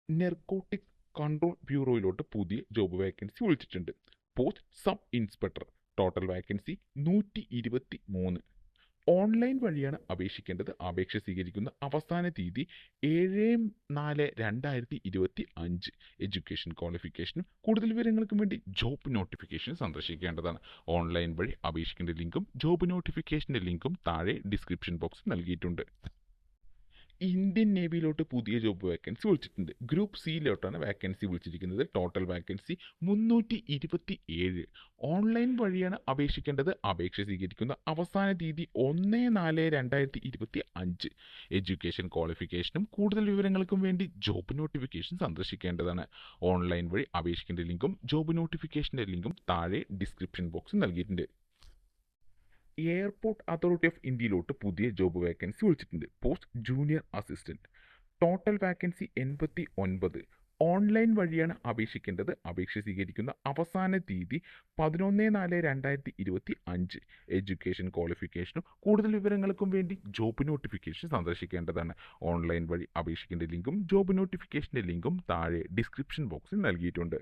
Narcotic control ബ്യൂറോയിലോട്ട് പുതിയ job vacancy വിളിച്ചിട്ടുണ്ട്. Post sub inspector. Total vacancy 123. Online വഴിയാണ് അപേക്ഷിക്കേണ്ടത്. അപേക്ഷ സ്വീകരിക്കുന്ന അവസാന തീയതി 7/4/2025. എഡ്യൂക്കേഷൻ ക്വാളിഫിക്കേഷനും കൂടുതൽ വിവരങ്ങൾക്കും വേണ്ടി ജോബ് നോട്ടിഫിക്കേഷൻ സന്ദർശിക്കേണ്ടതാണ്. ഓൺലൈൻ വഴി അപേക്ഷിക്കേണ്ട ലിങ്കും ജോബ് നോട്ടിഫിക്കേഷന്റെ ലിങ്കും താഴെ ഡിസ്ക്രിപ്ഷൻ ബോക്സിൽ നൽകിയിട്ടുണ്ട്. ഇന്ത്യൻ നേവിയിലോട്ട് പുതിയ ജോബ് വേക്കൻസി വിളിച്ചിട്ടുണ്ട്. ഗ്രൂപ്പ് സിയിലോട്ടാണ് വേക്കൻസി വിളിച്ചിരിക്കുന്നത്. Total vacancy 327. ഓൺലൈൻ വഴിയാണ് അപേക്ഷിക്കേണ്ടത്. അപേക്ഷ സ്വീകരിക്കുന്ന അവസാന തീയതി 1/4/2025. എഡ്യൂക്കേഷൻ ക്വാളിഫിക്കേഷനും കൂടുതൽ വിവരങ്ങൾക്കും വേണ്ടി ജോബ് നോട്ടിഫിക്കേഷൻ സന്ദർശിക്കേണ്ടതാണ്. ഓൺലൈൻ വഴി അപേക്ഷിക്കേണ്ട ലിങ്കും ജോബ് നോട്ടിഫിക്കേഷന്റെ ലിങ്കും താഴെ ഡിസ്ക്രിപ്ഷൻ ബോക്സിൽ നൽകിയിട്ടുണ്ട്. എയർപോർട്ട് അതോറിറ്റി ഓഫ് ഇന്ത്യയിലോട്ട് പുതിയ ജോബ് വേക്കൻസി വിളിച്ചിട്ടുണ്ട്. Post junior assistant. Total vacancy 89. Online വഴിയാണ് അപേക്ഷിക്കേണ്ടത്. അപേക്ഷ സ്വീകരിക്കുന്ന അവസാന തീയതി 11/4/2025. എഡ്യൂക്കേഷൻ ക്വാളിഫിക്കേഷനും കൂടുതൽ വിവരങ്ങൾക്കും വേണ്ടി ജോബ് നോട്ടിഫിക്കേഷൻ സന്ദർശിക്കേണ്ടതാണ്. ഓൺലൈൻ വഴി അപേക്ഷിക്കേണ്ട ലിങ്കും ജോബ് നോട്ടിഫിക്കേഷന്റെ ലിങ്കും താഴെ ഡിസ്ക്രിപ്ഷൻ ബോക്സിൽ നൽകിയിട്ടുണ്ട്.